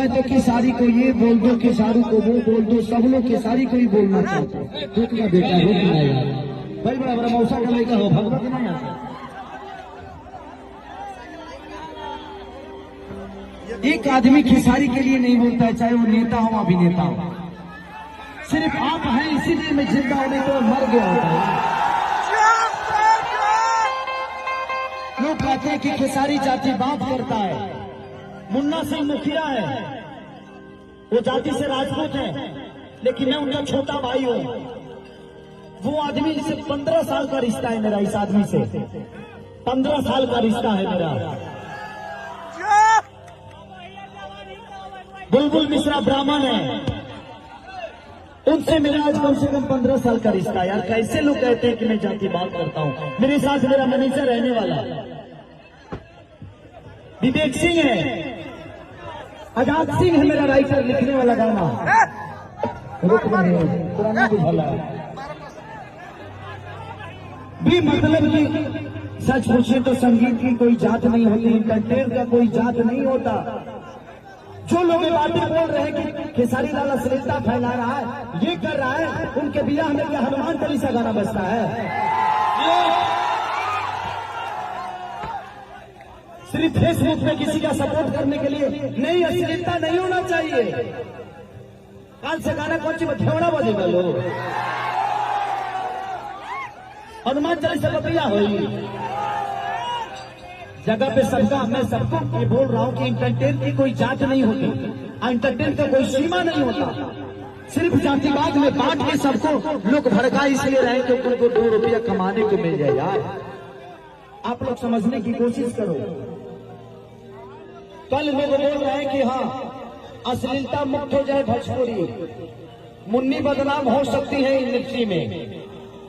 है तो खेसारी को ये बोल दो, खेसारी को वो बोल दो, सब लोग खेसारी को ही बोलना चाहते हैं। रुकना बेटा, रुकना यार, भाई बड़ा बड़ा मौसा का लड़का हो, भगवत ना यार। एक आदमी खेसारी के लिए नहीं बोलता है, चाहे वो नेता हो अभिनेता हो। सिर्फ आप हैं इसीलिए मैं जिंदा होने तो मर गया होता। लोग कहते हैं कि खेसारी जाति बात करता है। मुन्ना सिंह मुखिया है, वो जाति से राजपूत है, लेकिन मैं उनका छोटा भाई हूं। वो आदमी से 15 साल का रिश्ता है मेरा, इस आदमी से 15 साल का रिश्ता है मेरा। बुलबुल मिश्रा ब्राह्मण है, उनसे मेरा आज कम से कम 15 साल का रिश्ता है। यार कैसे लोग कहते हैं कि मैं जाति बात करता हूं। मेरे साथ मेरा मैनेजर रहने वाला विवेक सिंह है, आजाद सिंह है मेरा राइटर, लिखने वाला गाना पुराना बुझाला भी। मतलब कि सच पूछे तो संगीत की कोई जात नहीं होती, कंटेंट का कोई जात नहीं होता। जो लोग बातें बोल रहे हैं कि खेसारी लाल अश्लीलता फैला रहा है, ये कर रहा है, उनके बिना हमें क्या हनुमान चालीसा गाना बजता है? सिर्फ फेसबुक में किसी का सपोर्ट करने के लिए नहीं, अश्लीलता नहीं होना चाहिए। काल से गाना कौन सी घेवड़ा बजेगा लोग, हनुमान चालीसा बतिया हुई जगह पे सबका। मैं सबको ये बोल रहा हूं कि एंटरटेन की कोई जात नहीं होती, एंटरटेन का कोई सीमा नहीं होता। सिर्फ जातिवाद में बांट के सबको लोग भड़का इसलिए रहे कि उनको 2 रुपया कमाने को मिल जाए। यार आप लोग समझने की कोशिश करो। कल लोग बोल रहे हैं कि हाँ अश्लीलता मुक्त हो जाए भोजपुरी, मुन्नी बदनाम हो सकती है इंडस्ट्री में,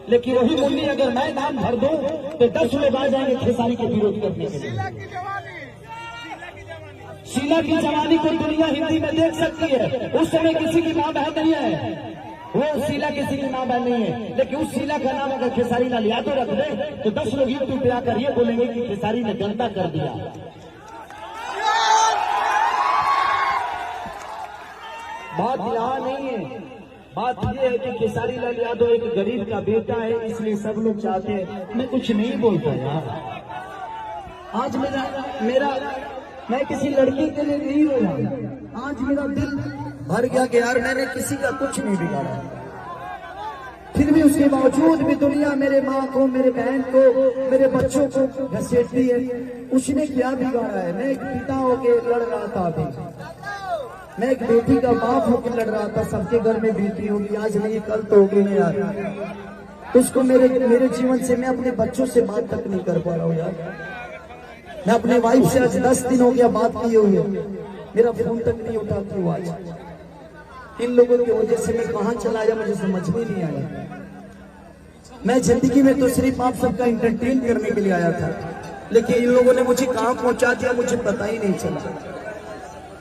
लेकिन वही मुन्नी अगर मैं नाम भर दूं तो 10 लोग आ जाएंगे खेसारी के विरोध करने के लिए। शीला की जवानी को दुनिया हिंदी में देख सकती है। उस समय किसी की मां बहन नहीं है, वो शीला किसी की मां बहन नहीं है, लेकिन उस शीला का नाम अगर खेसारी लाल यादव रख दे तो 10 लोग यूट्यूब पे आकर ये बोलेंगे कि खेसारी ने गंदा कर दिया। बात यहाँ नहीं है, बात यह है कि खेसारी लाल यादव एक गरीब का बेटा है, इसलिए सब लोग चाहते हैं। मैं कुछ नहीं बोलता यार, आज मेरा मैं किसी लड़की के लिए नहीं रोया। आज मेरा दिल भर गया कि यार मैंने किसी का कुछ नहीं बिगाड़ा, फिर भी उसके बावजूद भी दुनिया मेरे माँ को, मेरे बहन को, मेरे बच्चों को घसीटती है। उसने क्या बिगाड़ा है? मैं एक पिता होके लड़ रहा था, अभी मैं एक बेटी का बाप होकर लड़ रहा था। सबके घर में बेटी होगी, आज नहीं कल तो होगी ना यार। उसको मेरे जीवन से मैं अपने बच्चों से बात तक नहीं कर पा रहा हूँ यार। मैं अपने वाइफ से आज 10 दिन हो गया बात किए हुए, मेरा फोन तक नहीं उठाती हूँ आज। इन लोगों की वजह से मैं कहाँ चला गया मुझे समझ में नहीं आया। मैं जिंदगी में तो सिर्फ आप सबका एंटरटेन करने के लिए आया था, लेकिन इन लोगों ने मुझे कहाँ पहुंचा दिया मुझे पता ही नहीं चला।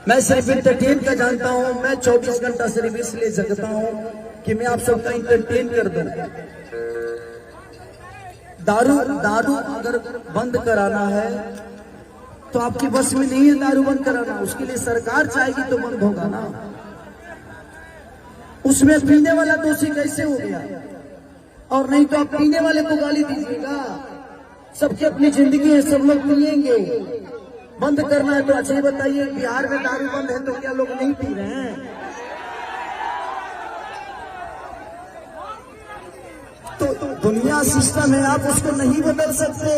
मैं सिर्फ एंटरटेन का जानता हूँ। मैं 24 घंटा सिर्फ इसलिए जगता हूँ कि मैं आप सबका एंटरटेन कर दूं। दारू अगर बंद कराना है तो आपकी बस में नहीं है दारू बंद कराना, उसके लिए सरकार चाहेगी तो बंद होगा ना। उसमें पीने वाला दोषी कैसे हो गया? और नहीं तो आप पीने वाले को गाली दीजिएगा। सबकी अपनी जिंदगी है, सब लोग पिएंगे। बंद करना है तो अच्छा ही बताइए, बिहार में दारू बंद है तो क्या लोग नहीं पी रहे हैं? तो दुनिया सिस्टम है, आप उसको नहीं बदल सकते।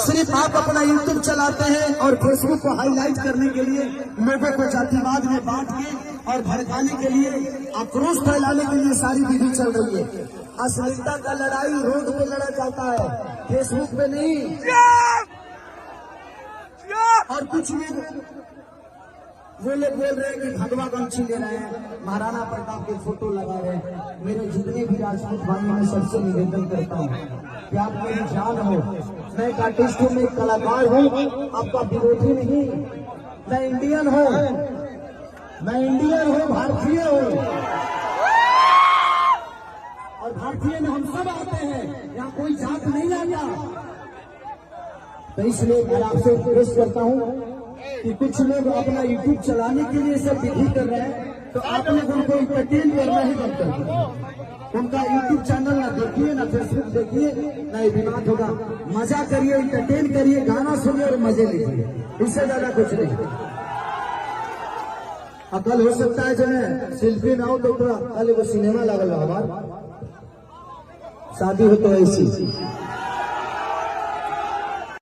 सिर्फ आप अपना यूट्यूब चलाते हैं और फेसबुक को हाईलाइट करने के लिए, लोगों को जातिवाद में बांट के और भड़काने के लिए, आक्रोश फैलाने के लिए सारी विधि चल रही है। अश्लीलता का लड़ाई रोड पे लड़ा जाता है, फेसबुक पे नहीं। और कुछ लोग वो लोग बोल रहे हैं कि भगवा गमछी ले रहे हैं, महाराणा प्रताप के फोटो लगा रहे हैं। मेरे जितने भी राजपूत भाई मैं सबसे निवेदन करता हूँ कि आप मेरी जान हो। मैं एक आर्टिस्ट हूँ, मैं एक कलाकार हूँ, आपका विरोधी नहीं। मैं इंडियन हूँ, भारतीय हूँ, और भारतीय में हम सब आते हैं, यहाँ कोई जात नहीं आता। तो इसलिए मैं आपसे रिक्वेस्ट करता हूँ कि कुछ लोग अपना यूट्यूब चलाने के लिए सब विधि कर रहे हैं, तो आप लोग उनको इंटरटेन करना ही बंद कर दीजिए। उनका यूट्यूब चैनल ना देखिए, ना फेसबुक देखिए, ना ये विवाद होगा। मजा करिए, इंटरटेन करिए, गाना सुनिए और मजे लीजिए, इससे ज्यादा कुछ नहीं। कल हो सकता है जो है शिल्पी ना हो तो कल वो सिनेमा लगल हमार शादी हो तो ऐसी